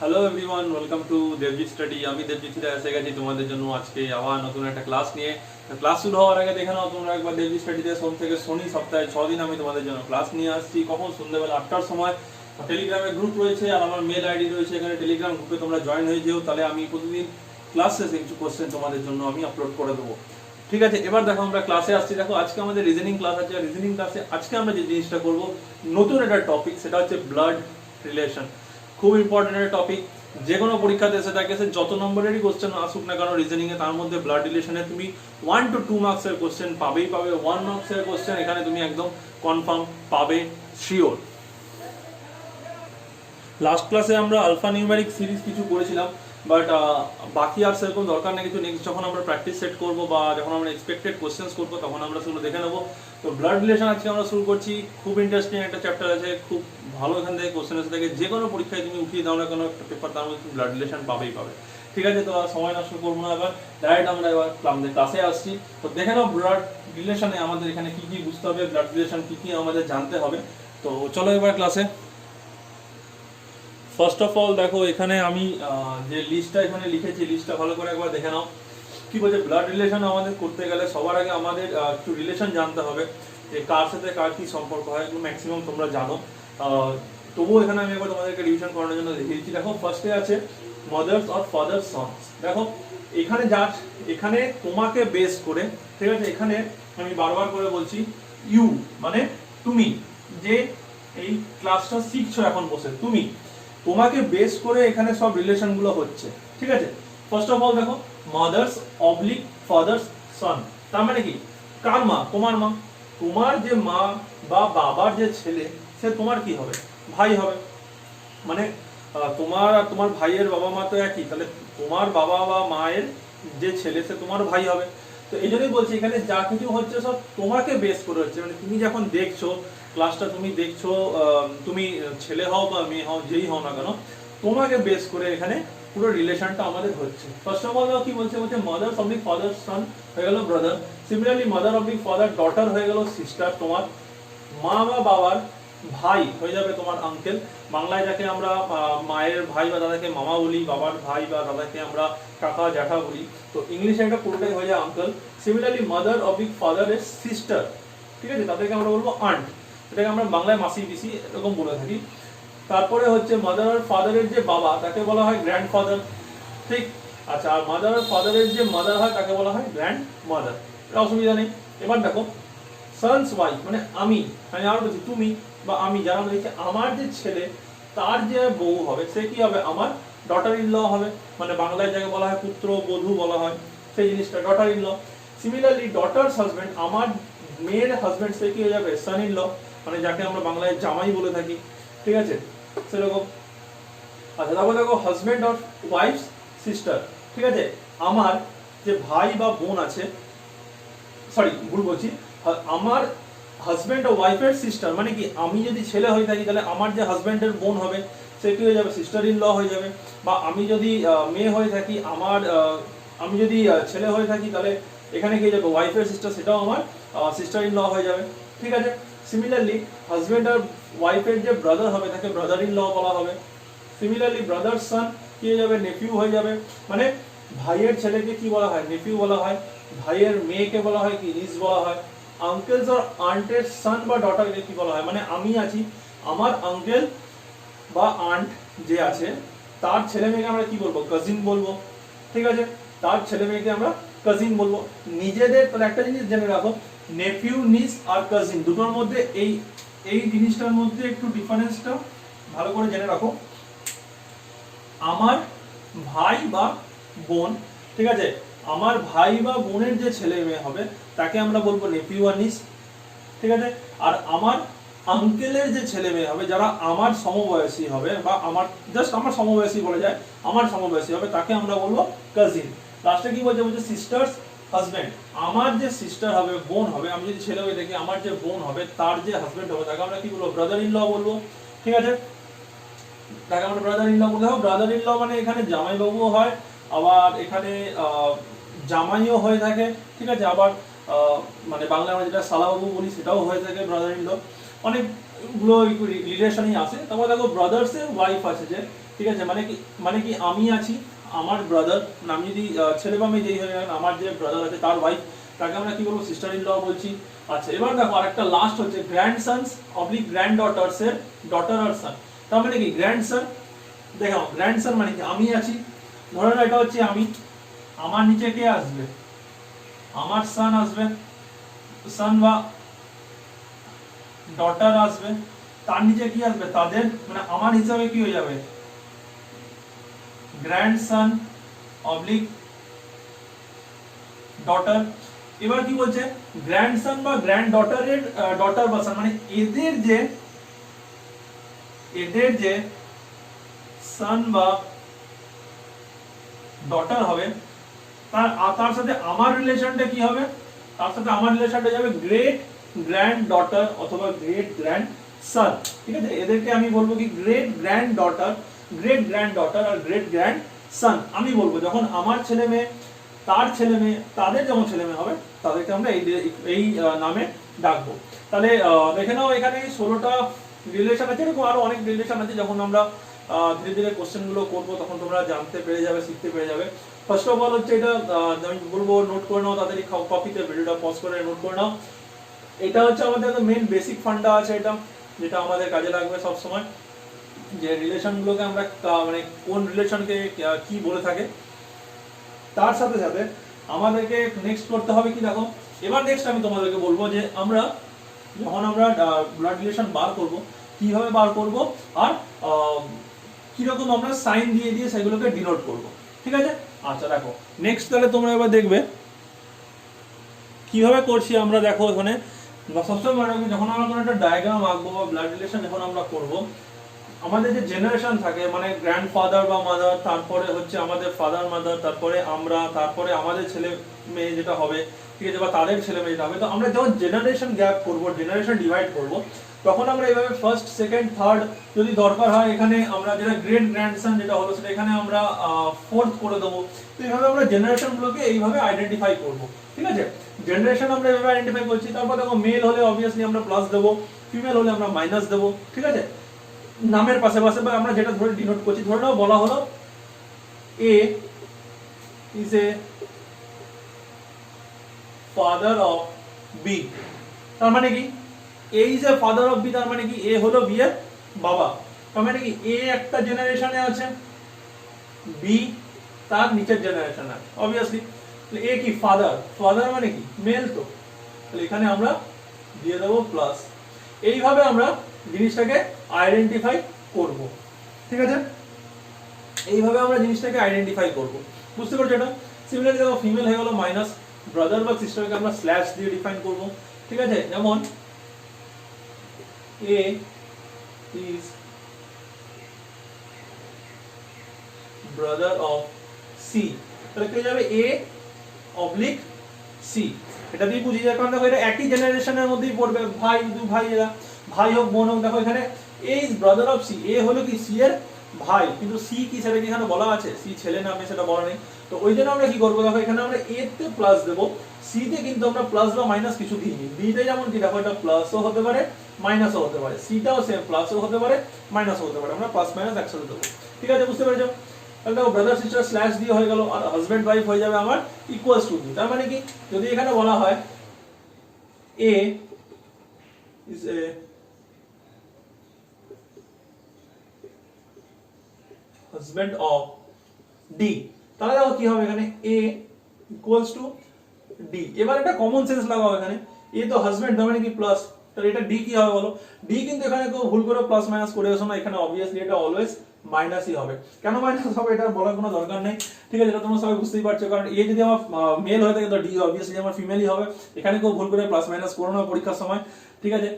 Hello everyone, welcome to Debjit study. আমি দেবজিৎ ফিরে এসে গেছি তোমাদের জন্য আজকে আবার নতুন একটা ক্লাস নিয়ে। ক্লাস শুরু হওয়ার আগে দেখে নাও তোমরা একবার দেবজিৎ স্টাডিতে সোম থেকে শনি সপ্তাহে 6 দিন আমি তোমাদের জন্য ক্লাস নিয়ে আসছি। কখন? সন্ধ্যাবেলা 8টার সময়। টেলিগ্রামে গ্রুপ রয়েছে আর আমার মেল আইডি রয়েছে, এখানে টেলিগ্রাম গ্রুপে তোমরা জয়েন হয়ে যেও, তাহলে আমি প্রতিদিন ক্লাস শেষে কিছু কোশ্চেন তোমাদের জন্য আমি আপলোড করে দেবো। ঠিক আছে, এবার দেখো আমরা ক্লাসে আসছি। দেখো আজকে আমাদের রিজনিং ক্লাস আছে। রিজনিং ক্লাসে আজকে আমরা যে জিনিসটা করব, নতুন একটা টপিক, সেটা হচ্ছে ব্লাড রিলেশন। খুব ইম্পর্টেন্ট একটা টপিক, যে কোনো পরীক্ষাতে এসে থাকে, সে যত নম্বরেরই কোশ্চেন আসুক না কেন রিজনিং এ, তার মধ্যে ব্লাড রিলেশনে তুমি 1 to 2 মার্কসের কোশ্চেন পাবেই পাবে। 1 মার্কসের কোশ্চেন এখানে তুমি একদম কনফার্ম পাবে, শিওর। লাস্ট ক্লাসে আমরা আলফা নিউমেরিক সিরিজ কিছু করেছিলাম, বাট বাকি আর সেরকম দরকার নেই কিছু। নেক্সট যখন আমরা প্র্যাকটিস সেট করবো বা যখন আমরা এক্সপেক্টেড কোশ্চেন্স করবো, তখন আমরা সেগুলো দেখে নেবো। তো ব্লাড রিলেশন আজকে আমরা শুরু করছি। খুব ইন্টারেস্টিং একটা চ্যাপ্টার আছে, খুব ভালো এখান থেকে কোশ্চেন এসে থাকে। যে কোনো পরীক্ষায় তুমি উঠিয়ে দাও না কোনো একটা পেপার, তার মধ্যে তুমি ব্লাড রিলেশন পাবেই পাবে। ঠিক আছে, তো সময় নষ্ট করবো না, এবার ডাইরেক্ট আমরা এবার আমাদের ক্লাসে আসছি। তো দেখে নাও ব্লাড রিলেশনে আমাদের এখানে কি কি বুঝতে হবে, ব্লাড রিলেশন কি কি আমাদের জানতে হবে। তো চলো এবার ক্লাসে। ফার্স্ট অফ অল দেখো, এখানে আমি যে লিস্টটা এখানে লিখেছি, লিস্টটা ভালো করে একবার দেখে নাও। কি বলছে, ব্লাড রিলেশন আমাদের করতে গেলে সবার আগে আমাদের একটু রিলেশন জানতে হবে, যে কার সাথে কার কি সম্পর্ক হয়। এগুলো ম্যাক্সিমাম তোমরা জানো, তবুও এখানে আমি একবার তোমাদেরকে রিভিশন করানোর জন্য দেখিয়ে দিচ্ছি। দেখো ফার্স্টে আছে মাদার্স অর ফাদার্স সন্স। দেখো এখানে এখানে তোমাকে বেস করে, ঠিক আছে, এখানে আমি বারবার করে বলছি ইউ মানে তুমি, যে এই ক্লাসটা শিখছো এখন বসে, তুমি, তোমাকে বেস করে এখানে সব রিলেশন গুলো হচ্ছে। ঠিক আছে, ফার্স্ট অফ অল দেখো মাদার্স অবলিক ফাদার্স সন, তার মানে কি কার মা? তোমার মা। তোমার যে মা বা বাবার যে ছেলে, সে তোমার কি হবে? ভাই হবে। মানে তোমার আর তোমার ভাইয়ের বাবা মা তো একই, তাহলে তোমার বাবা বা মায়ের যে ছেলে, সে তোমার ভাই হবে। তো এই জন্যই বলছি এখানে যা কিছু হচ্ছে সব তোমাকে বেস করে হচ্ছে। মানে তুমি যখন দেখছো ক্লাসটা, তুমি দেখছো, তুমি ছেলে হও বা মেয়ে হও, যেই হও না কেন, তোমাকে বেস করে এখানে পুরো রিলেশনটা আমাদের হচ্ছে। ফার্স্ট অফ অল কি বলছে, মাদার অবলিক ফাদার সন হয়ে গেল brother. Similarly mother oblique father daughter হয়ে গেল সিস্টার। তোমার মা বা বাবার ভাই হয়ে যাবে তোমার আঙ্কেল। বাংলায় যাকে আমরা মায়ের ভাই বা দাদাকে মামা বলি, বাবার ভাই বা দাদাকে আমরা কাকা জ্যাঠা বলি, তো ইংলিশে একটা পুরোটাই হয়ে যায় আঙ্কেল। সিমিলারলি মাদার অবলিক ফাদারের সিস্টার, ঠিক আছে, তাদেরকে আমরা বলবো আন্ট। এটাকে আমরা বাংলায় মাসি পিসি এরকম বলে থাকি। তারপরে হচ্ছে মাদার আর ফাদারের যে বাবা, তাকে বলা হয় গ্র্যান্ডফাদার, ঠিক। আচ্ছা, আর মাদার আর ফাদারের যে মাদার হয়, তাকে বলা হয় গ্র্যান্ড মাদার। এটা অসুবিধা নেই। এবার দেখো সন্স ওয়াইফ মানে আমি আর বলছি তুমি বা আমি, যারা আমরা দেখছি আমার যে ছেলে, তার যে বউ হবে, সে কি হবে? আমার ডটার ইন ল হবে। মানে বাংলায় যাকে বলা হয় পুত্র বধূ বলা হয়, সেই জিনিসটা daughter in law. Similarly daughter's husband, আমার মেয়ের হাজবেন্ড, সে কি হয়ে যাবে? সন ইন ল, মানে যাকে আমরা বাংলায় জামাই বলে থাকি, ঠিক আছে, সেরকম। আচ্ছা, তারপর দেখো হাজবেন্ড অর ওয়াইফ সিস্টার, ঠিক আছে, আমার যে ভাই বা বোন আছে, সরি ভুল বলছি, আমার হাজব্যান্ড ও ওয়াইফের সিস্টার, মানে কি আমি যদি ছেলে হয়ে থাকি, তাহলে আমার যে হাজব্যান্ডের বোন হবে, সে কি হয়ে যাবে? সিস্টার ইন ল হয়ে যাবে। বা আমি যদি মেয়ে হয়ে থাকি, আমি যদি ছেলে হয়ে থাকি, তাহলে এখানে কি হয়ে যাবে? ওয়াইফের সিস্টার, সেটাও আমার সিস্টার ইন ল হয়ে যাবে, ঠিক আছে। সিমিলারলি হাজব্যান্ড আর ওয়াইফের যে ব্রাদার হবে, তাকে ব্রাদার ইন ল বলা হবে। সিমিলারলি ব্রাদার সন কি হয়ে যাবে? নেফিউ হয়ে যাবে। মানে ভাইয়ের ছেলেকে কি বলা হয়? নেফিউ বলা হয়। ভাইয়ের মেয়েকে বলা হয় কি? নিস বলা হয়। আঙ্কেলস আর আন্টের সন বা ডটারকে কি বলা হয়? মানে আমি আছি, আমার আঙ্কেল বা আন্ট যে আছে, তার ছেলে মেয়েকে আমরা কি বলবো? কাজিন বলবো, ঠিক আছে, তার ছেলে মেয়েকে আমরা কাজিন বলবো। নিজেদের, তাহলে একটা জিনিস জেনে রাখো, নেফিউ নিস আর কাজিন দুটোর মধ্যে এই জিনিসটার মধ্যে একটু ডিফারেন্সটা ভালো করে জেনে রাখো। আমার ভাই বা বোন, ঠিক আছে, আমার ভাই বা বোনের যে ছেলে মেয়ে হবে, তাকে আমরা বলবো নেফিউ আর নিস, ঠিক আছে। আর আমার আঙ্কেলের যে ছেলে মেয়ে হবে, যারা আমার সমবয়সী হবে, বা আমার জাস্ট আমার সমবয়সী বলা যায়, আমার সমবয়সী হবে, তাকে আমরা বলবো কাজিন। লাস্টে কি বলছে সিস্টার্স হাজবেন্ড, আমার যে সিস্টার হবে, বোন হবে, আমি যদি ছেলে হয়ে থাকি, আমার যে বোন হবে, তার যে হাজবেন্ড হবে, তাকে আমরা কি বলবো? ব্রাদার ইন ল বলবো, ঠিক আছে, তাকে আমরা ব্রাদার ইন ল বলতে হবে। ব্রাদার ইন ল মানে এখানে জামাইবাবুও হয়, আবার এখানে জামাইও হয়ে থাকে, ঠিক আছে, আবার মানে বাংলায় আমরা যেটা শালাবাবু বলি, সেটাও হয়ে থাকে ব্রাদার ইন ল। অনেক গুলো রিলেশনই আসে। তারপর দেখো ব্রাদার্স এর ওয়াইফ আছে যে, ঠিক আছে, মানে কি আমি আছি, আমার ব্রাদার, আমি যদি ছেলে বা মেয়ে যেই হয় আমার যে ব্রাদার আছে তার ওয়াইফ, তাকে আমরা কি বলবো, সিস্টার ইন ল বলছি। আচ্ছা, এবার দেখো আরেকটা লাস্ট হচ্ছে গ্র্যান্ডসন্স অবলিক গ্র্যান্ড ডটার্স এর ডটার আর সন। তার মানে কি গ্র্যান্ডসন, দেখো গ্র্যান্ডসন মানে কি আমি আছি, ধরো এটা হচ্ছে আমি, আমার নিচে কে আসবে, আমার সন আসবে, সন বা ডটার আসবে, তার নিচে কি আসবে, তাদের, মানে আমার হিসাবে কি হয়ে যাবে, গ্র্যান্ডসন অবলিক ডটার। এবার কি বলছে, গ্র্যান্ডসন বা গ্র্যান্ড ডটারের ডটার বা সন, মানে এদের যে সন বা ডটার হবে, তার সাথে আমার রিলেশনটা কি হবে, তার সাথে আমার রিলেশনটা যাবে গ্রেট গ্র্যান্ড ডটার অথবা গ্রেট গ্র্যান্ড সন। ঠিক আছে, এদেরকে আমি বলবো কি great grand daughter are great grand সন আমি বলবো। যখন আমার ছেলে মেয়ে, তার ছেলে মেয়ে, তাদের যখন ছেলে মেয়ে হবে, তাদেরকে আমরা এই নামে ডাকবো। তাহলে দেখে নাও এখানে 16টা রিলেশন আছে, এরকম আরো অনেক রিলেশন আছে। যখন আমরা ধীরে ধীরে কোশ্চেন গুলো করবো তখন তোমরা জানতে পেরে যাবে, শিখতে পেরে যাবে। ফার্স্ট অফ অল হচ্ছে এটা আমি বলবো নোট করে নাও, তাড়াতাড়ি কপিতে ভিডিওটা পজ করে নোট করে নাও। এটা হচ্ছে আমাদের মেইন বেসিক ফান্ডা আছে, এটা যেটা আমাদের কাজে লাগবে সব সময়, যে রিলেশন গুলোকে আমরা মানে কোন রিলেশনকে কি বলে থাকে। তার সাথে সাথে আমাদেরকে নেক্সট করতে হবে কি, দেখো এবার নেক্সট আমি তোমাদেরকে বলবো যে আমরা যখন আমরা ব্লাড রিলেশন বার করব, কিভাবে বার করব, আর কিরকম আমরা সাইন দিয়ে দিয়ে সেগুলোকে ডিনোট করব। ঠিক আছে, আচ্ছা দেখো নেক্সট তাহলে তোমরা এবার দেখবে কিভাবে করছি আমরা। দেখো এখানে সবসময় মনে রাখবে, যখন আমরা কোনো একটা ডায়াগ্রাম আঁকবো বা ব্লাড রিলেশন যখন আমরা করব, আমাদের যে জেনারেশন থাকে, মানে গ্র্যান্ডফাদার বা মাদার, তারপরে হচ্ছে আমাদের ফাদার মাদার, তারপরে আমরা, তারপরে আমাদের ছেলে মেয়ে যেটা হবে, ঠিক আছে, বা তাদের ছেলে মেয়ে যেটা হবে। তো আমরা যখন জেনারেশন গ্যাপ করব, জেনারেশন ডিভাইড করব, তখন আমরা এইভাবে ফার্স্ট সেকেন্ড থার্ড, যদি দরকার হয় এখানে আমরা যেটা গ্রেট গ্র্যান্ডসন যেটা হলো সেটা এখানে আমরা ফোর্থ করে দেবো। তো এইভাবে আমরা জেনারেশন গুলোকে এইভাবে আইডেন্টিফাই করব। ঠিক আছে, জেনারেশন আমরা এইভাবে আইডেন্টিফাই করছি। তারপর দেখো মেল হলে অবভিয়াসলি আমরা প্লাস দেবো, ফিমেল হলে আমরা মাইনাস দেবো। ঠিক আছে, নামের পাশে পাশে বা আমরা যেটা ধরে ডিনোট করছি, ধরে নাও বলা হলো A is a father of B, তার মানে কি A is a father of B, তার মানে কি এ হলো বি এর বাবা। তার মানে কি এ একটা জেনারেশনে আছে, বি তার নিচের জেনারেশনে আছে অবভিয়াসলি। এ কি ফাদার, ফাদার মানে কি মেল, তো তাহলে এখানে আমরা দিয়ে দেবো প্লাস। এইভাবে আমরা জিনিসটাকে আইডেন্টিফাই করব। ঠিক আছে, এইভাবে আমরা জিনিসটাকে আইডেন্টিফাই করব। বুঝতে পারছো এটা? সিমিলারলি দেখো ফিমেল হয়ে গেল মাইনাস, ব্রাদার বা সিস্টারকে আমরা স্ল্যাশ দিয়ে ডিফাইন করব। ঠিক আছে, যেমন এ ইজ ব্রাদার অফ সি, তাহলে কি হয়ে যাবে এ অবলিক সি। এটা দিয়ে বুঝিয়ে যায়, কারণ দেখো এটা একই জেনারেশনের মধ্যেই পড়বে, ভাই দু ভাই, এরা ভাই হোক বোন হোক। দেখো এখানে এ ইজ ব্রাদার অফ সি, এ হলো কি সি এর ভাই, কিন্তু সি কি সেটা কি এখানে বলা আছে, সি ছেলে না মেয়ে সেটা বলা নেই। তো ওই জন্য আমরা কি করবো, দেখো এখানে আমরা এ তে প্লাস দেবো, সি তে কিন্তু আমরা প্লাস বা মাইনাস কিছু দিইনি। বি তে যেমন কি দেখো এটা প্লাসও হতে পারে মাইনাসও হতে পারে, সি টাও সেম প্লাসও হতে পারে মাইনাসও হতে পারে, আমরা প্লাস মাইনাস একসাথে দেবো। ঠিক আছে, বুঝতে পেরেছো? তাহলে দেখো ব্রাদার সিস্টার স্ল্যাশ দিয়ে হয়ে গেল, আর হাজবেন্ড ওয়াইফ হয়ে যাবে আমার ইকুয়ালস টু বি। তার মানে কি যদি এখানে বলা হয় A is a husband of D, তাহলে দেখো কি হবে এখানে এ ইকুয়ালস টু ডি। এবার একটা কমন সেন্স লাগাও, এখানে এ তো হাজবেন্ড, তার মানে কি প্লাস, তাহলে এটা ডি কি হবে বলো? ডি কিন্তু এখানে কেউ ভুল করে প্লাস মাইনাস করে এসো না, এখানে অবভিয়াসলি এটা অলওয়েজ মাইনাসই হবে। কেন মাইনাস হবে এটা বলার কোনো দরকার নেই। ঠিক আছে, এটা তোমরা সবাই বুঝতেই পারছো, কারণ এ যদি আমার মেল হয়ে থাকে তো ডি অবভিয়াসলি আমার ফিমেলই হবে। এখানে কেউ ভুল করে প্লাস মাইনাস করো না পরীক্ষার সময়। ঠিক আছে,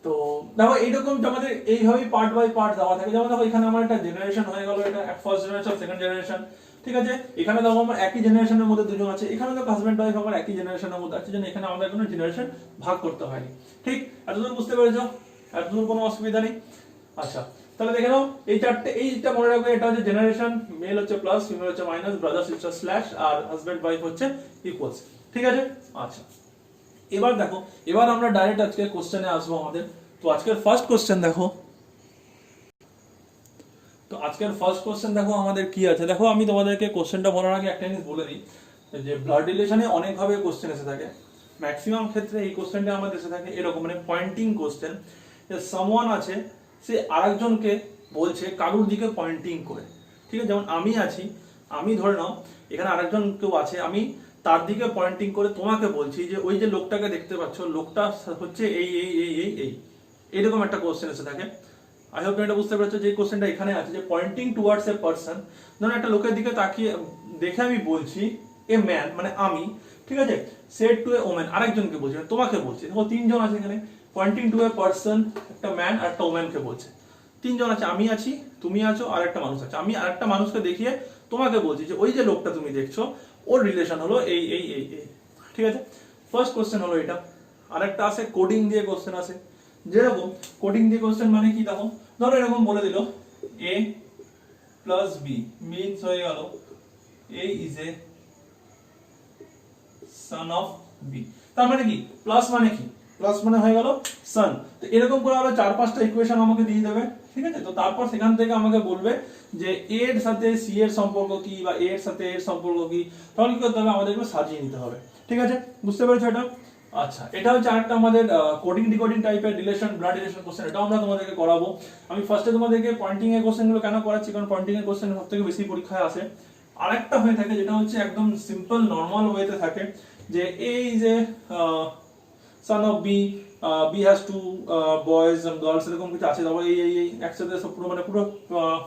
তো দেখো এইরকম আমাদের এইভাবেই পার্ট বাই পার্ট দেওয়া থাকে। যেমন দেখো এখানে আমার একটা জেনারেশন হয়ে গেল, এটা ফার্স্ট জেনারেশন সেকেন্ড জেনারেশন। ঠিক আছে, এখানে দেখো আমার একই জেনারেশনের মধ্যে দুজন আছে, এখানে দেখো হাজবেন্ড ওয়াইফ আমার একই জেনারেশনের মধ্যে আছে, জন্য এখানে আমাদের কোনো জেনারেশন ভাগ করতে হয়নি। ঠিক, এতদূর বুঝতে পেরেছো? এতদূর কোনো অসুবিধা নেই। আচ্ছা, তাহলে দেখে নাও এই চারটে, এইটা মনে রাখবে, এটা হচ্ছে জেনারেশন, মেল হচ্ছে প্লাস, ফিমেল হচ্ছে মাইনাস, ব্রাদার সিস্টার স্ল্যাশ, আর হাজবেন্ড ওয়াইফ হচ্ছে ইকুয়ালস। ঠিক আছে, আচ্ছা এবার দেখো, এবার আমরা ডাইরেক্ট আজকে কোশ্চেনে আসবো আমাদের। তো তো আজকের ফার্স্ট কোশ্চেন দেখো, আমাদের কি আছে দেখো। আমি তোমাদেরকে কোশ্চেনটা বলার আগে একটা জিনিস বলে দিই, যে ব্লাড রিলেশনে অনেকভাবে কোশ্চেন এসে থাকে। ম্যাক্সিমাম ক্ষেত্রে এই কোশ্চেনটা আমাদের এসে থাকে এরকম, মানে পয়েন্টিং কোশ্চেন, যে সামওয়ান আছে, সে আরেকজনকে বলছে কারুর দিকে পয়েন্টিং করে। ঠিক আছে, যেমন আমি আছি, আমি ধরে নাও এখানে আরেকজন কেউ আছে, আমি তার দিকে পয়েন্টিং করে তোমাকে বলছি যে ওই যে লোকটাকে দেখতে পাচ্ছ, লোকটা হচ্ছে এই এই এই এই এই এইরকম একটা কোশ্চেন এসে থাকে। আই হোপ এটা বুঝতে পেরেছো যে কোশ্চেনটা এখানে আছে, যে পয়েন্টিং টুয়ার্ডস এ পারসন। ধরুন একটা লোকের দিকে তাকিয়ে দেখে আমি বলছি এ ম্যান, মানে আমি, ঠিক আছে, সেড টু এ ওম্যান, আরেকজনকে বলছি, মানে তোমাকে বলছি। দেখো তিনজন আছে এখানে, পয়েন্টিং টু এ পারসন, একটা ম্যান আর একটা ওম্যানকে বলছে। তিনজন আছে, আমি আছি, তুমি আছো, আর একটা মানুষ আছে। আমি আর একটা মানুষকে দেখিয়ে তোমাকে বলছি যে ওই যে লোকটা তুমি দেখছো, ওর রিলেশন হলো এই এই এই এই। ঠিক আছে, ফার্স্ট কোশ্চেন হলো এটা। আরেকটা আছে কোডিং দিয়ে কোশ্চেন আছে, যেরকম কোডিং দিয়ে কোশ্চেন মানে কি দেখো, ধরো এরকম বলে দিল a প্লাস বি মিনস হয়ে গেল a is a son of b। তার মানে কি প্লাস মানে কি, প্লাস মানে হয়ে গেল son। তো এরকম করে আরো 4-5টা ইকুয়েশন আমাকে দিয়ে দেবে। ঠিক আছে, তো তারপর সেখান থেকে আমাকে বলবে যে a এর সাথে c এর সম্পর্ক কি, বা a এর সাথে a এর সম্পর্ক কি। তাহলে কি করতে হবে, আমাদেরকে সাজিয়ে নিতে হবে। ঠিক আছে, বুঝতে পেরেছো এটা? আচ্ছা, এটা হচ্ছে আরেকটা আমাদের কোডিং ডিকোডিং টাইপের রিলেশন, ব্লাড রিলেশন কোশ্চেন। এটা আমরা তোমাদেরকে করাবো। আমি ফার্স্টে তোমাদেরকে পয়েন্টিং এর কোশ্চেনগুলো কেন করাচ্ছি, কারণ পয়েন্টিং এর কোশ্চেন সবথেকে বেশি পরীক্ষায় আসে। আরেকটা হয়ে থাকে যেটা হচ্ছে একদম সিম্পল নরমাল ওয়েতে থাকে, যে এই যে son of b, b has two boys and girls, এরকম কিছু আছে। তারপর এই এই একসাথে সব পুরো, মানে পুরো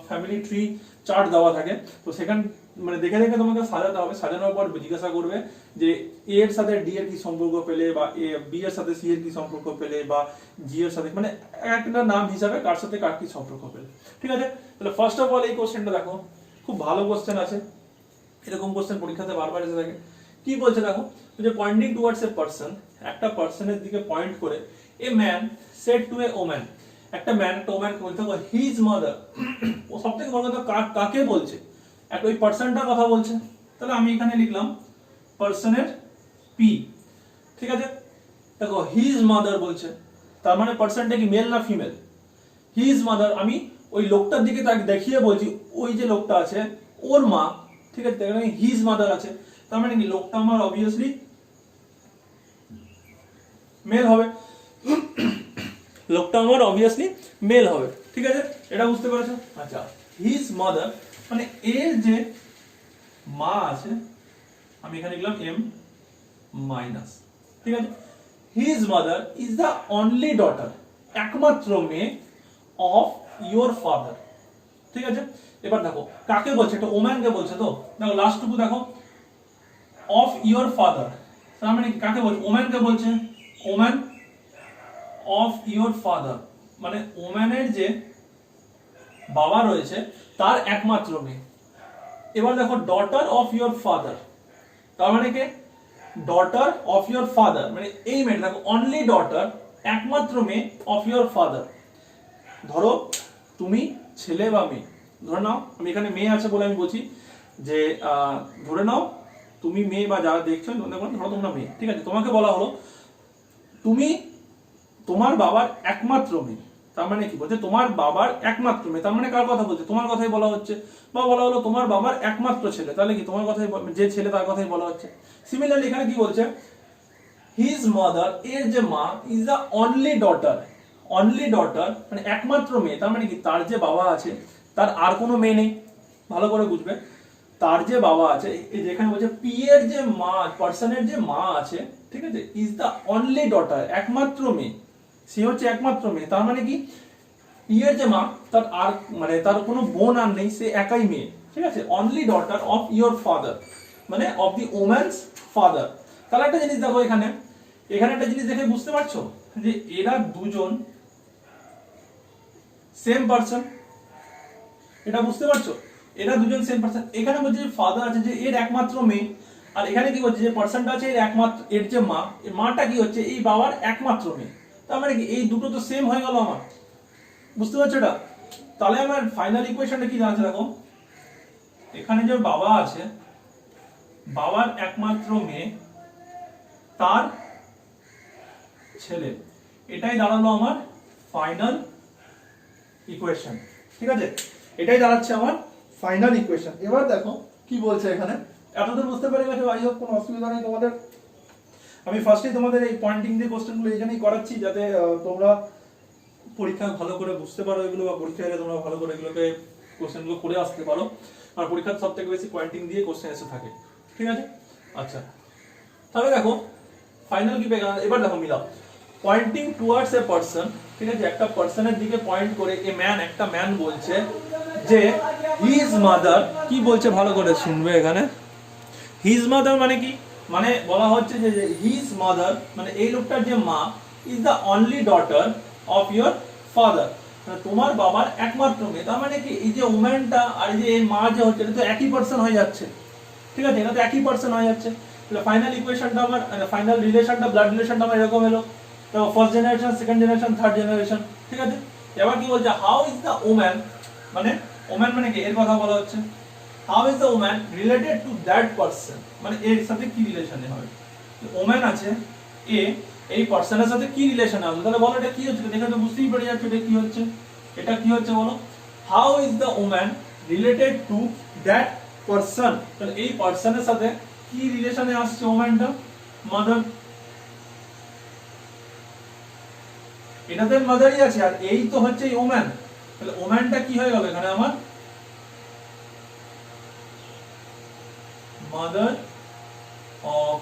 ফ্যামিলি ট্রি চার্ট দেওয়া থাকে। তো সেখান মানে দেখে দেখে তোমাকে সাজাতে হবে। সাজানোর পর জিজ্ঞাসা করবে যে a এর সাথে d এর কি সম্পর্ক পেলে, বা b এর সাথে c এর কি সম্পর্ক পেলে, বা g এর সাথে, মানে একটা নাম হিসাবে কার সাথে কার কি সম্পর্ক পেলে। ঠিক আছে, তাহলে ফার্স্ট অফ অল এই কোশ্চেনটা দেখো, খুব ভালো কোশ্চেন আছে। এরকম কোশ্চেন পরীক্ষাতে বারবার এসে থাকে। কি বলছে দেখো, যে পয়েন্টিং টুয়ার্ডস এ পারসন, একটা পারসনের দিকে পয়েন্ট করে, a man said to a woman, একটা ম্যান একটা ওম্যানকে বলতে হবে হিজ মাদার। ও সবথেকে বড় কথা কাকে বলছে, একটা ওই পারসনটার কথা বলছে। তাহলে আমি এখানে লিখলাম পারসনের পি। ঠিক আছে, দেখো হিজ মাদার বলছে, তার মানে পারসনটা কি মেল না ফিমেল? হিজ মাদার, আমি ওই লোকটার দিকে তাকে দেখিয়ে বলছি ওই যে লোকটা আছে ওর মা। ঠিক আছে, হিজ মাদার আছে, তার মানে কি লোকটা আমার অবভিয়াসলি মেল হবে। লোকটা আমার অবভিয়াসলি মেল হবে। ঠিক আছে, এটা বুঝতে পেরেছো? আচ্ছা, হিজ মাদার মানে এর যে মা আছে, আমি এখানে লিখলাম এম মাইনাস। ঠিক আছে, his mother is the only daughter, একমাত্র মেয়ে অফ ইওর ফাদার। ঠিক আছে, এবার দেখো কাকে বলছে, একটা ওম্যানকে বলছে। তো দেখো লাস্টটুকু দেখো, অফ ইওর ফাদার, তার মানে কাকে বলছে, ওম্যানকে বলছে। ওম্যান অফ ইওর ফাদার মানে ওম্যানের যে বাবা রয়েছে তার একমাত্র মেয়ে। এবার দেখো ডটার অফ ইওর ফাদার, তার মানে কে, ডটার অফ ইওর ফাদার মানে এই মেয়ে, দেখো অনলি ডটার, একমাত্র মেয়ে অফ ইওর ফাদার। ধরো তুমি ছেলে বা মেয়ে, ধরে নাও আমি এখানে মেয়ে আছে বলে আমি বলছি যে ধরে নাও তুমি মেয়ে, বা যারা দেখছো ধরো তোমরা মেয়ে। ঠিক আছে, তোমাকে বলা হলো তুমি তোমার বাবার একমাত্র মেয়ে। তার মানে কি বলছে, তোমার বাবার একমাত্র মেয়ে, তার মানে কার কথা বলছে, তোমার কথাই বলা হচ্ছে। বা বলা হলো তোমার বাবার একমাত্র ছেলে, তাহলে কি তোমার কথাই, যে ছেলে তার কথাই বলা হচ্ছে। সিমিলারলি এখানে কি বলছে, হিজ মাদার এর যে মা is the only daughter, only daughter মানে একমাত্র মেয়ে। তার মানে কি তার যে বাবা আছে তার আর কোনো মেয়ে নেই। ভালো করে বুঝবে, তার যে বাবা আছে, এই যেখানে বলছে পি এর যে মা, পার্সনের যে মা আছে, ঠিক আছে, ইজ দ্য অনলি ডটার, একমাত্র মেয়ে, সে হচ্ছে একমাত্র মেয়ে। তার মানে কি পি এর যে মা, তার আর মানে তার কোনো বোন আর নেই, সে একাই মেয়ে। ঠিক আছে, only daughter of your father মানে অফ দি ওম্যানস ফাদার। তাহলে একটা জিনিস দেখো, এখানে একটা জিনিস দেখে বুঝতে পারছো যে এরা দুজন সেম পারসন। এটা বুঝতে পারছো, এরা দুজন সেম পারসন। এখানে বলছে যে ফাদার আছে যে এর একমাত্র মেয়ে, আর এখানে কি বলছে যে পারসনটা আছে এর একমাত্র, এর যে মা, এর মাটা কি হচ্ছে এই বাবার একমাত্র মেয়ে। তার মানে কি এই দুটো তো সেম হয়ে গেল আমার। বুঝতে পারছো এটা? তাহলে আমার ফাইনাল ইকুয়েশনটা কি দাঁড়াচ্ছে দেখো, এখানে যে বাবা আছে, বাবার একমাত্র মেয়ে তার ছেলে, এটাই দাঁড়ালো আমার ফাইনাল ইকুয়েশন। ঠিক আছে, এটাই দাঁড়াচ্ছে আমার ফাইনাল ইকুয়েশন। এবার দেখো কি বলছে এখানে, এতদূর বুঝতে পেরে গেছো? আই হোপ কোনো অসুবিধা নেই তোমাদের। আমি ফার্স্টেই তোমাদের এই পয়েন্টিং দিয়ে কোশ্চেনগুলো এই জন্যই করাচ্ছি যাতে তোমরা পরীক্ষায় ভালো করে বুঝতে পারো এগুলো, বা পরীক্ষায় তোমরা ভালো করে এগুলোকে কোশ্চেনগুলো করে আসতে পারো। আর পরীক্ষার সব থেকে বেশি পয়েন্টিং দিয়ে কোশ্চেন এসে থাকে। ঠিক আছে, আচ্ছা তাহলে দেখো ফাইনাল কি পেয়ে গেল। এবার দেখো মিলাও, পয়েন্টিং টুয়ার্ডস এ পারসন। ঠিক আছে, একটা পারসনের দিকে পয়েন্ট করে এ ম্যান, একটা ম্যান বলছে যে হিজ মাদার, কি বলছে ভালো করে শুনবে এখানে। হিজ মাদার মানে কি, মানে বলা হচ্ছে যে হিজ মাদার মানে এই লোকটার যে মা, is the only daughter of your father, তোমার বাবার একমাত্র মেয়ে। তার মানে কি এই যে ওম্যানটা আর এই যে মা যে হচ্ছে এটা তো একই পারসন হয়ে যাচ্ছে। ঠিক আছে, এটা তো একই পারসন হয়ে যাচ্ছে। তাহলে ফাইনাল ইকুয়েশনটা আমার, ফাইনাল রিলেশনটা, ব্লাড রিলেশনটা আমার এরকম হলো। তো first generation, second generation, third generation. ঠিক আছে, এবার কি বলছে, হাউ ইজ দ্য ওম্যান, মানে ওম্যান মানে কি এর কথা বলা হচ্ছে। How is the woman related to that person, মানে এর সাথে কি রিলেশনে হবে। ওম্যান আছে এ, এই পারসনের সাথে কি রিলেশন আছে, তাহলে বলো এটা কি হচ্ছে। দেখে তো বুঝতেই পেরে যাচ্ছে এটা কি হচ্ছে। এটা কি হচ্ছে বলো, how is the woman related to that person, তাহলে এই পারসনের সাথে কি রিলেশনে আসছে ওম্যানটা, মাদার। এটাতে মাদারই আছে আর এই তো হচ্ছে ওম্যান, তাহলে ওম্যানটা কি হয়ে গেল এখানে আমার mother of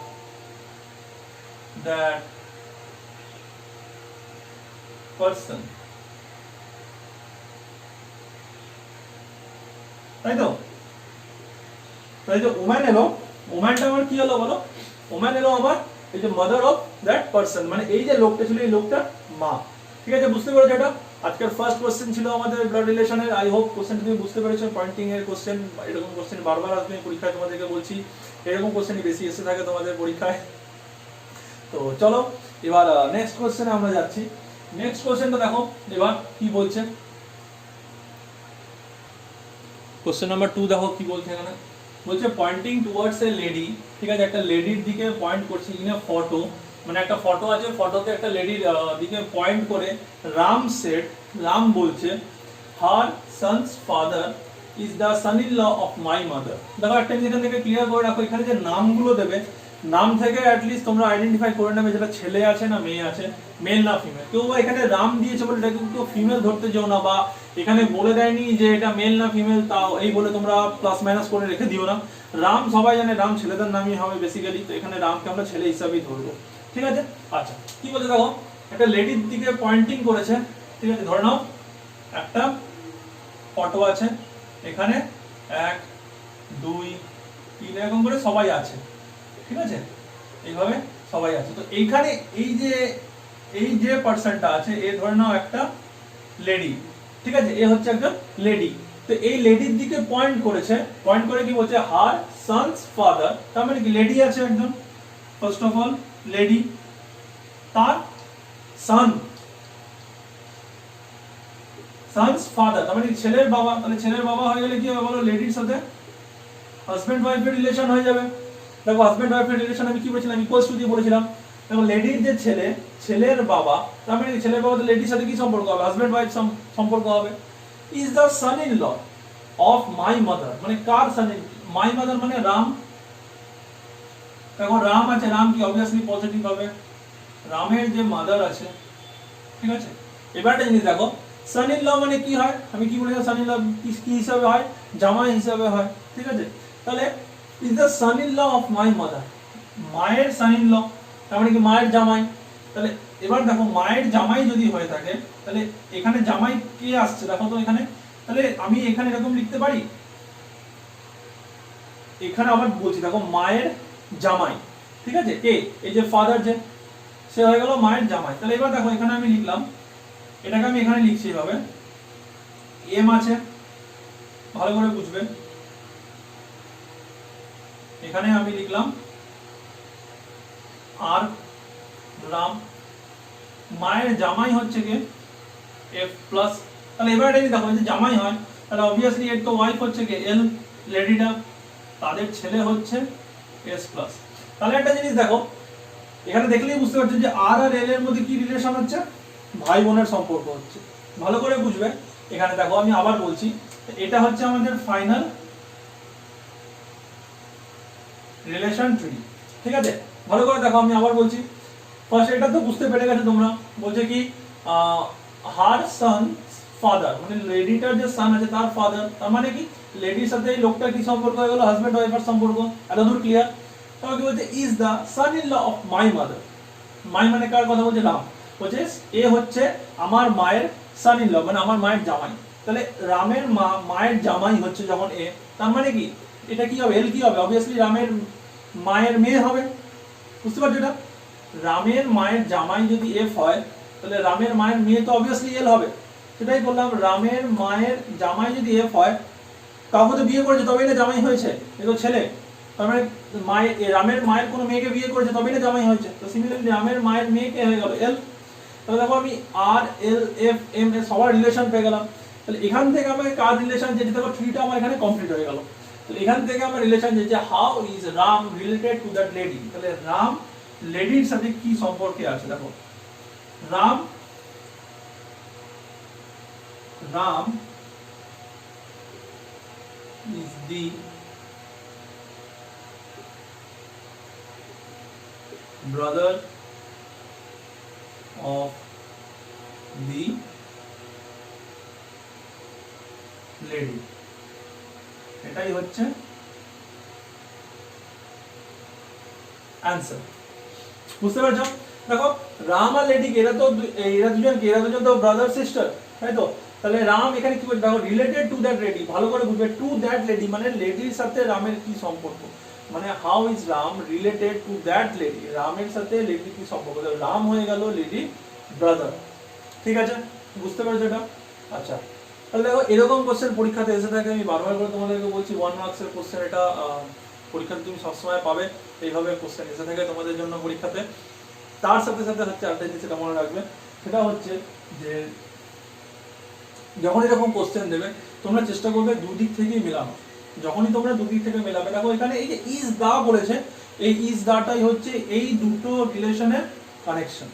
that person, তাই তো। তাই যে ওম্যান এলো, ওম্যানটা আমার কি হলো বলো, ওম্যান এলো আমার এই যে মাদার অফ দ্যাট পারসন, মানে এই যে লোকটা ছিল এই লোকটার মা। ঠিক আছে, বুঝতে পেরেছো এটা। আজকের ফার্স্ট কোশ্চেন ছিল আমাদের ব্লাড রিলেশনের। আই হোপ কোশ্চেনটা তুমি বুঝতে পেরেছো। পয়েন্টিং এর কোশ্চেন, এরকম কোশ্চেন বারবার আসবে পরীক্ষায়, তোমাদেরকে বলছি এরকম কোশ্চেনই বেশি এসে থাকে তোমাদের পরীক্ষায়। তো চলো এবার নেক্সট কোশ্চেনে আমরা যাচ্ছি। নেক্সট কোশ্চেনটা দেখো এবার কি বলছে, কোশ্চেন নাম্বার 2 দেখো কি বলছে এখানে। বলছে পয়েন্টিং টুয়ার্ডস এ লেডি। ঠিক আছে, একটা লেডির দিকে পয়েন্ট করছে ইন এ ফটো, মানে একটা ফটো আছে, ফটোতে একটা লেডির দিকে পয়েন্ট করে রাম সেড, রাম বলছে her son's father is the son in law of my mother. দেখো একটা জিনিস এখান থেকে ক্লিয়ার করে রাখো, এখানে যে নামগুলো দেবে নাম থেকে অ্যাটলিস্ট তোমরা আইডেন্টিফাই করে নেবে যেটা ছেলে আছে না মেয়ে আছে, মেল না ফিমেল। কেউ এখানে রাম দিয়েছে বলে এটা কিন্তু ফিমেল ধরতে যেও না, বা এখানে বলে দেয়নি যে এটা মেল না ফিমেল, তাও এই বলে তোমরা প্লাস মাইনাস করে রেখে দিও না। রাম সবাই জানে রাম ছেলেদের নামই হবে বেসিক্যালি, তো এখানে রামকে আমরা ছেলে হিসাবেই ধরবো। ঠিক আছে, আচ্ছা কি বলছে দেখো, একটা লেডির দিকে পয়েন্টিং করেছে। ঠিক আছে, ধরে নাও একটা ফটো আছে, এখানে 1 2 3 এরকম করে সবাই আছে। ঠিক আছে, এইভাবে সবাই আছে। তো এইখানে এই যে পার্সনটা আছে এ ধরে নাও একটা লেডি। ঠিক আছে, এ হচ্ছে একজন লেডি। তো এই লেডির দিকে পয়েন্ট করেছে, পয়েন্ট করে কি বলছে হার সনস ফাদার, তার মানে কি লেডি আছে একজন, ফার্স্ট অফ অল লেডি, তার সন, সনস ফাদার তার মানে ছেলের বাবা। তাহলে ছেলের বাবা হয়ে গেলে কি হবে বলো, লেডির সাথে হাজবেন্ড ওয়াইফের রিলেশন হয়ে যাবে। দেখো হাজবেন্ড ওয়াইফের রিলেশন আমি কি বলেছিলাম, ইকুয়ালস টু দিয়ে বলেছিলাম। দেখো লেডির যে ছেলে, ছেলের বাবা, তার মানে ছেলের বাবা তো লেডির সাথে কি সম্পর্ক হবে, হাজবেন্ড ওয়াইফ সম্পর্ক হবে। Is the son in law of my mother, মানে কার সন ইন, মাই মাদার মানে রাম। দেখো রাম আছে, রাম কি অবভিয়াসলি পজিটিভ হবে, রামের যে মাদার আছে। ঠিক আছে, এবার একটা জিনিস দেখো, সন ইন ল মানে কি হয়, আমি কি বলেছিলাম সন ইন ল কি হিসাবে হয়, জামাই হিসাবে হয়। ঠিক আছে, তাহলে is the son in law of my mother, মায়ের সন ইন ল তার মানে কি মায়ের জামাই। তাহলে এবার দেখো মায়ের জামাই যদি হয়ে থাকে তাহলে এখানে জামাই কে আসছে দেখো তো এখানে, তাহলে আমি এখানে এরকম লিখতে পারি, এখানে আবার বলছি দেখো মায়ের জামাই। ঠিক আছে, কে, এই যে ফাদার যে, সে হয়ে গেল মায়ের জামাই। তাহলে এবার দেখো এখানে আমি লিখলাম, এটাকে আমি এখানে লিখছি এভাবে, এম আছে, ভালো করে বুঝবে, এখানে আমি লিখলাম আর রাম, মায়ের জামাই হচ্ছে কে এফ প্লাস। তাহলে এবার এটা দেখো যে জামাই হয় তাহলে অবভিয়াসলি এর তো ওয়াইফ হচ্ছে কে এল, লেডিটা, তাদের ছেলে হচ্ছে এস প্লাস। তাহলে একটা জিনিস দেখো এখানে দেখলেই বুঝতে পারছো যে আর আর এল এর মধ্যে কি রিলেশন হচ্ছে, ভাই বোনের সম্পর্ক হচ্ছে, ভালো করে বুঝবে। এখানে দেখো আমি আবার বলছি, এটা হচ্ছে আমাদের ফাইনাল রিলেশন ট্রি, ঠিক আছে? ভালো করে দেখো আমি আবার বলছি, ফার্স্ট এটা তো বুঝতে পেরে গেছো তোমরা, বলছে কি হার সান ফাদার, মানে লেডিটার যে সান আছে তার ফাদার, তার মানে কি লেডির সাথে এই লোকটার কি সম্পর্ক হয়ে গেল, হাজবেন্ড ওয়াইফের সম্পর্ক, এতদূর ক্লিয়ার? তারপর কি বলছে, is the son in law of my mother, my মানে কার কথা বলছে, রাম, বলছে এ হচ্ছে আমার মায়ের সান ইন ল, মানে আমার মায়ের জামাই। তাহলে রামের মায়ের জামাই হচ্ছে যখন এ, তার মানে কি এটা কি হবে, এল কি হবে, অবভিয়াসলি রামের মায়ের মেয়ে হবে, বুঝতে পারছো এটা? রামের মায়ের জামাই যদি এফ হয়, তাহলে রামের মায়ের মেয়ে তো অবভিয়াসলি এল হবে, সেটাই বললাম। রামের মায়ের জামাই যদি এফ হয়, কাউকে তো বিয়ে করেছে তবেই না জামাই হয়েছে, এ তো ছেলে, তার মানে রামের মায়ের কোনো মেয়েকে বিয়ে করেছে তবেই না জামাই হয়েছে, তো সিমিলারলি রামের মায়ের মেয়েকে হয়ে গেল এল। তাহলে দেখো আমি আর এল এফ এম এ সবার রিলেশন পেয়ে গেলাম। তাহলে এখান থেকে আমাকে কার রিলেশন যেতে, দেখো ট্রিটা আমার এখানে কমপ্লিট হয়ে গেল। তো এখান থেকে আমার রিলেশন যেতে, how is Ram related to that lady, তাহলে রাম লেডির সাথে কি সম্পর্কে আছে, দেখো Ram is the brother of the lady, এটাই হচ্ছে आंसर, বুঝতে পারছো? দেখো রাম আর লেডি এরা দুজন তো ব্রাদার সিস্টার, তাই তো? তাহলে রাম এখানে কি বলছে, দেখো রিলেটেড টু দ্যাট লেডি, ভালো করে বুঝবে, টু দ্যাট লেডি মানে লেডির সাথে রামের কি সম্পর্ক, মানে how is Ram related to that lady, রামের সাথে লেডির কি সম্পর্ক, রাম হয়ে গেল লেডি ব্রাদার, ঠিক আছে? বুঝতে পারছো এটা? আচ্ছা, তাহলে দেখো এরকম কোশ্চেন পরীক্ষাতে এসে থাকে, আমি বারবার করে তোমাদেরকে বলছি 1 মার্কসের কোশ্চেন এটা পরীক্ষাতে তুমি সবসময় পাবে, এইভাবে কোশ্চেন এসে থাকে তোমাদের জন্য পরীক্ষাতে। তার সাথে সাথে হচ্ছে আরেকটা জিনিস সেটা মনে রাখবে, সেটা হচ্ছে যে যখন এরকম কোশ্চেন দেবে তোমরা চেষ্টা করবে দুদিক থেকেই মেলানো। যখনই তোমরা দুদিক থেকে মেলাবে, দেখো এখানে এই যে ইজ দা বলেছে, এই ইজ দাটাই হচ্ছে এই দুটো রিলেশনের কানেকশন,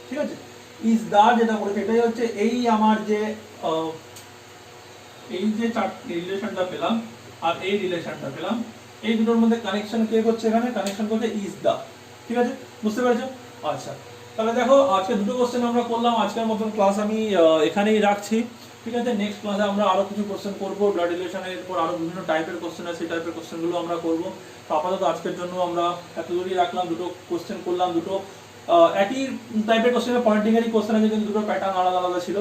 ঠিক আছে? ইজ দা যেটা বলেছে এটাই হচ্ছে এই আমার যে রিলেশনটা পেলাম আর এই রিলেশনটা পেলাম, এই দুটোর মধ্যে কানেকশন কে করছে, এখানে কানেকশন করছে ইজ দা, ঠিক আছে? বুঝতে পেরেছো? আচ্ছা, তাহলে দেখো আজকে দুটো কোশ্চেন আমরা করলাম, আজকের মতন ক্লাস আমি এখানেই রাখছি, ঠিক আছে? নেক্সট ক্লাসে আমরা আরো কিছু কোশ্চেন করব, ব্লাড রিলেশনের উপর আরো বিভিন্ন টাইপের কোশ্চেন আছে, সেই টাইপের কোশ্চেনগুলো আমরা করব। তো আপাতত আজকের জন্য আমরা এত দূরই রাখলাম, দুটো কোশ্চেন করলাম, দুটো একই টাইপের কোশ্চেনের পয়েন্টিংয়েরই কোশ্চেন আছে, কিন্তু দুটো প্যাটার্ন আলাদা আলাদা ছিল।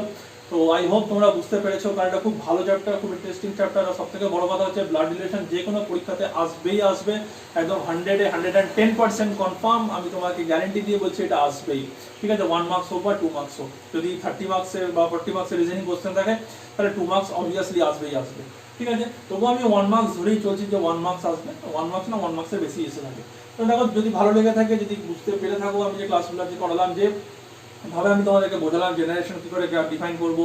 তো আই হোপ তোমরা বুঝতে পেরেছো, কারণ এটা খুব ভালো চ্যাপ্টার, খুব ইন্টারেস্টিং চ্যাপ্টার। আর সবথেকে বড় কথা হচ্ছে ব্লাড রিলেশন যে কোনো পরীক্ষাতে আসবেই আসবে, একদম 110% কনফার্ম, আমি তোমাকে গ্যারেন্টি দিয়ে বলছি এটা আসবেই, ঠিক আছে? 1 মার্কস হোক বা 2 মার্কস হোক, যদি 30 মার্কসের বা 40 মার্কসের রিজনিং কোশ্চেন থাকে তাহলে 2 মার্কস অবভিয়াসলি আসবেই আসবে, ঠিক আছে? তবু আমি 1 মার্কস ধরেই চলছি যে 1 মার্কস আসবে, 1 মার্কস না 1 মার্কসের বেশি এসে থাকে। তো দেখো যদি ভালো লেগে থাকে, যদি বুঝতে পেরে থাকো আমি যে ক্লাসগুলো যে করালাম, যে ভাবে আমি তোমাদেরকে বোঝালাম জেনারেশন কি করে ডিফাইন করব,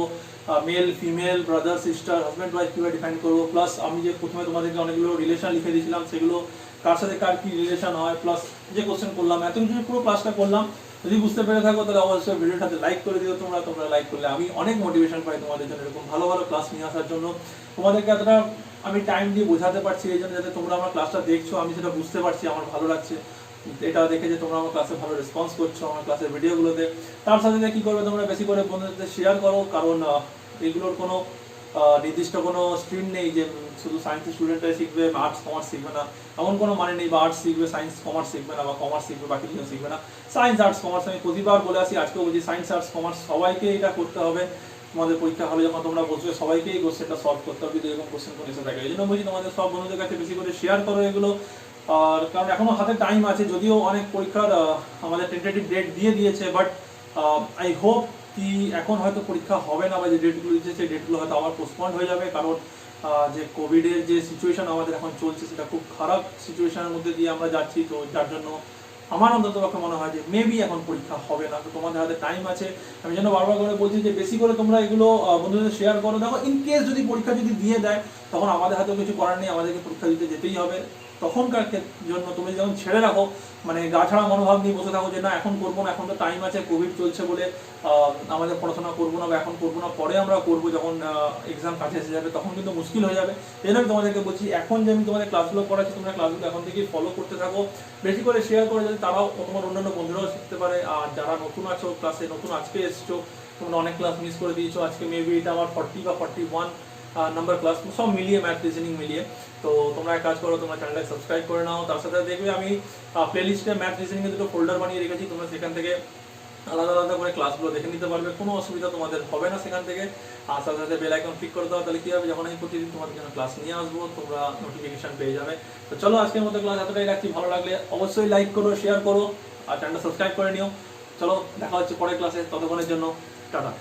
male female brother sister husband wife কিভাবে ডিফাইন করব, প্লাস আমি যে প্রথমে তোমাদেরকে অনেকগুলো রিলেশন লিখে দিয়েছিলাম সেগুলো কার সাথে কার কি রিলেশন হয়, প্লাস যে কোশ্চেন করলাম, এত কিছু পুরো ক্লাসটা করলাম। যদি বুঝতে পেরে থাকো তাহলে অবশ্যই ভিডিওটাতে লাইক করে দিও, তোমরা লাইক করলে আমি অনেক মোটিভেশন পাই তোমাদের জন্য এরকম ভালো ভালো ক্লাস নিয়ে আসার জন্য। তোমাদেরকে এতটা আমি টাইম দিয়ে বোঝাতে পারছি এই জন্য, যাতে তোমরা আমার ক্লাসটা দেখছো, আমি সেটা বুঝতে পারছি, আমার ভালো লাগছে এটা দেখে যে তোমরা আমার ক্লাসে ভালো রেসপন্স করছো আমার ক্লাসের ভিডিওগুলোতে। তার সাথে কি করবে, তোমরা বেশি করে বন্ধুদের শেয়ার করো, কারণ এগুলোর কোনো নির্দিষ্ট কোনো স্ট্রিম নেই যে শুধু সায়েন্সের স্টুডেন্টরাই শিখবে, আর্টস কমার্স শিখবে না, এমন কোনো মানে নেই, বা আর্টস শিখবে সায়েন্স কমার্স শিখবে না, বা কমার্স শিখবে বাকি কিছু শিখবে না। সায়েন্স আর্টস কমার্স আমি প্রতিবার বলে আসি, আজকেও বলছি, সায়েন্স আর্টস কমার্স সবাইকে এটা করতে হবে। তোমাদের পরীক্ষা হলে যখন তোমরা বসবে সবাইকে এই কোশ্চেনটা সলভ করতে হবে, যদি এরকম কোশ্চেন করে এসে থাকে। এই জন্য বলছি তোমাদের সব বন্ধুদের কাছে বেশি করে শেয়ার করো এগুলো, আর কারণ এখনো হাতে টাইম আছে, যদিও অনেক পরীক্ষার আমাদের টেন্টেটিভ ডেট দিয়ে দিয়েছে, বাট আই হোপ কি এখন হয়তো পরীক্ষা হবে না, বা যে ডেটগুলো দিয়েছে সেই ডেটগুলো হয়তো আবার পোস্টপন্ড হয়ে যাবে, কারণ যে কোভিডের যে সিচুয়েশন আমাদের এখন চলছে সেটা খুব খারাপ সিচুয়েশনের মধ্যে দিয়ে আমরা যাচ্ছি। তো যার জন্য আমার অন্তত পক্ষে মনে হয় যে মেবি এখন পরীক্ষা হবে না। তো তোমাদের হাতে টাইম আছে, আমি যেন বারবার করে বলছি যে বেশি করে তোমরা এগুলো বন্ধুদের শেয়ার করো। দেখো ইন কেস যদি পরীক্ষা যদি দিয়ে দেয় তখন আমাদের হাতেও কিছু করার নেই, আমাদেরকে পরীক্ষা দিতে যেতেই হবে, তখনকার জন্য তুমি যখন ছেড়ে রাখো, মানে গা ছাড়া মনোভাব নিয়ে বসে থাকো যে না এখন করবো না, এখন তো টাইম আছে, কোভিড চলছে বলে আমাদের পড়াশোনা করবো না বা এখন করবো না, পরে আমরা করবো যখন এক্সাম কাছে এসে যাবে, তখন কিন্তু মুশকিল হয়ে যাবে। এই জন্য আমি তোমাদেরকে বলছি এখন যে আমি তোমাদের ক্লাসগুলো করাচ্ছি তোমরা ক্লাসগুলো এখন থেকেই ফলো করতে থাকো, বেশি করে শেয়ার করে যাতে তারাও তোমার অন্যান্য বন্ধুরাও শিখতে পারে। আর যারা নতুন আছো ক্লাসে, নতুন আজকে এসছো, তোমরা অনেক ক্লাস মিস করে দিয়েছো, আজকে মেবি এটা আমার 40 বা 41 নাম্বার ক্লাস সব মিলিয়ে, ম্যাথ রিজনিং মিলিয়ে। তো তোমরা এক কাজ করো, তোমরা চ্যানেলটাকে সাবস্ক্রাইব করে নাও, তার সাথে দেখবে আমি প্লেলিস্টে ম্যাথ রিজনিং এর দুটো ফোল্ডার বানিয়ে রেখেছি, তোমরা সেখান থেকে আলাদা আলাদা করে ক্লাসগুলো দেখে নিতে পারবে, কোনো অসুবিধা তোমাদের হবে না সেখান থেকে। আর সাথে সাথে বেল আইকন ক্লিক করে দাও, তাহলে কি হবে, যখন আমি প্রতিদিন তোমাদের জন্য ক্লাস নিয়ে আসবো তোমরা নোটিফিকেশন পেয়ে যাবে। তো চলো আজকের মতো ক্লাস এতটাই রাখছি, ভালো লাগলে অবশ্যই লাইক করো, শেয়ার করো আর চ্যানেলটা সাবস্ক্রাইব করে নিও। চলো দেখা হচ্ছে পরের ক্লাসে, ততক্ষণের জন্য টাটা।